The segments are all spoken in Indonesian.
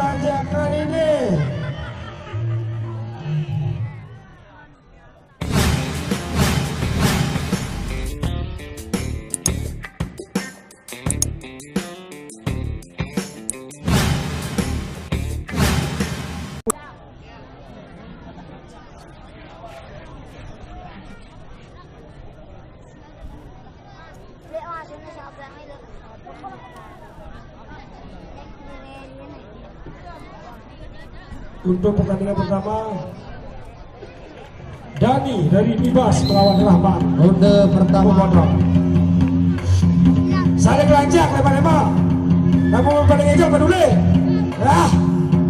belanjakan ini. Untuk pertandingan pertama, Dani dari Bibas melawan Rahman. Ronde pertama. Saling lanjak lebar-lebar. Namun pertandingan itu peduli.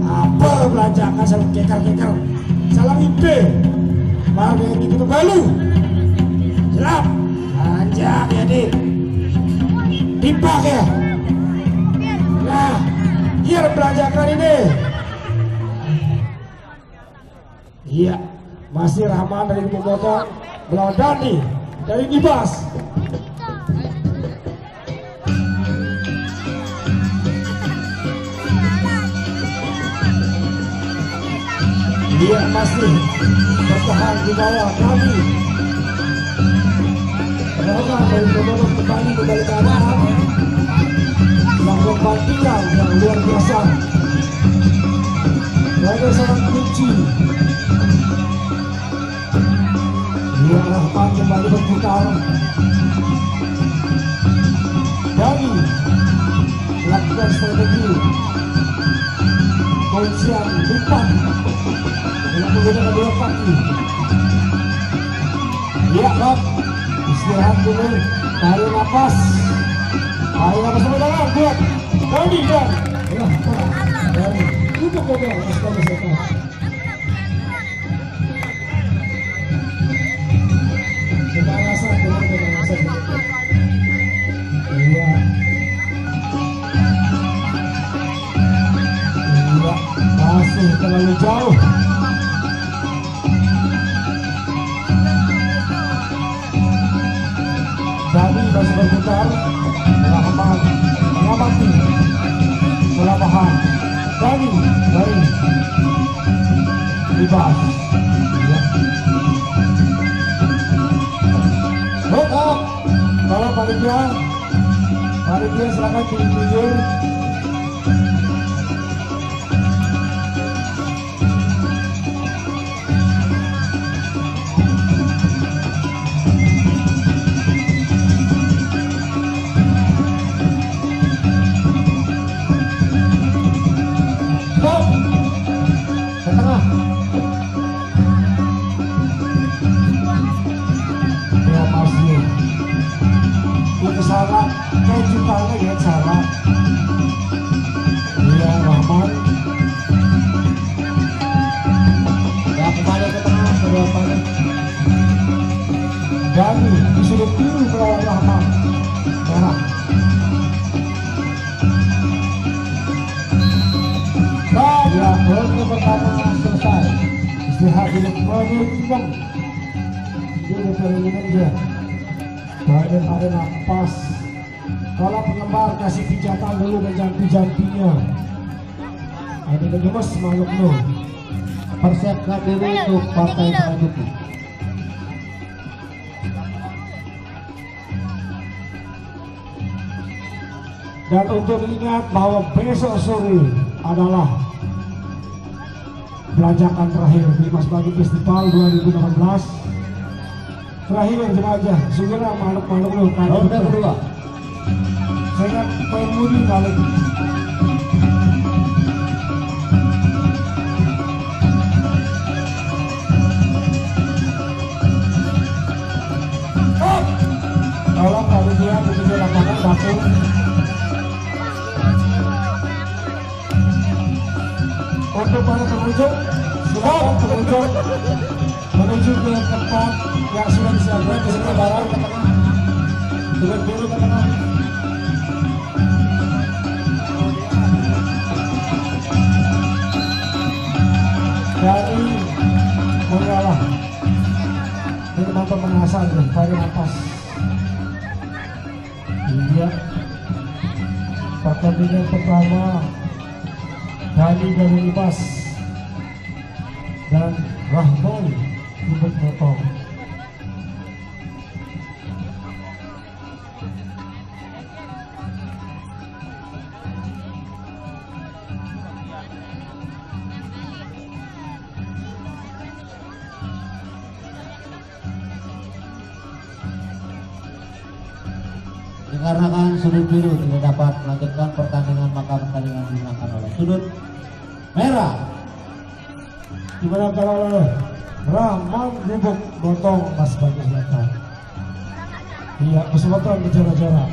Apa belanjakan saling keker-keker. Salah mimpi. Malah yang itu balu. Jelap. Lanjak ya di. Tipak ya. Nah, biar belanjakan ini. Iya, masih Rahman dari Boboto melawan Dani dari Gibas. Iya, masih bertahan di bawah Dani. Rahman dari Boboto kembali ke arah melakukan bantingan yang luar biasa. Ada seorang kunci. Dia Rahman kembali berputar. Dani melakukan strategi kuncian lipat dengan menggunakan dua kaki. Dia istirahat dulu, tarik nafas. Tarik nafas dalam buat Dani dan Dani. Untuk gagal, sekali setan. Kebalasan, kebalasan. Iya. Iya, masih terlalu jauh. Dani masih berputar. Rahman mengamati. Selamahan. Dani dari Bibas. Hold up. Kalau panitia silakan tunjuk. Salah, kejutannya ya salah. Iya Rahman. Ya kembali ke tengah kedua panik. Dani disuruh biru melawan Rahman. Merah. Ya ronde pertama selesai. Istirahat dulu menunjukkan. Ini perlindungan dia. Badan ada nafas. Kalau penggemar kasih pijatan dulu dengan jampi-jampinya. Ada kegemas makhluk lo. Persiapkan diri untuk partai selanjutnya. Dan untuk ingat bahwa besok sore adalah belanjakan terakhir di Mas Bagi Festival 2018. Terakhir jelajah, segera makhluk-makhluk lo. Ronde kedua. Saya pengen mudi balik. Tolong kalau dia begitu lapangan batu. Untuk para pengunjung, silakan pengunjung menuju ke tempat yang sudah disiapkan di sebelah barat ke tengah. Dengan dulu ke tengah. Dari mengalah ini mampu mengasah tarik nafas. Iya pertandingan pertama Kali dari Ibas dan Rahman Lubuk Motong. Dikarenakan sudut biru tidak dapat melanjutkan pertandingan, maka pertandingan dimenangkan oleh sudut merah. Dimenangkan oleh Rahman Lubuk Motong Mas Bagus Selatan. Iya, kesempatan bicara jarak.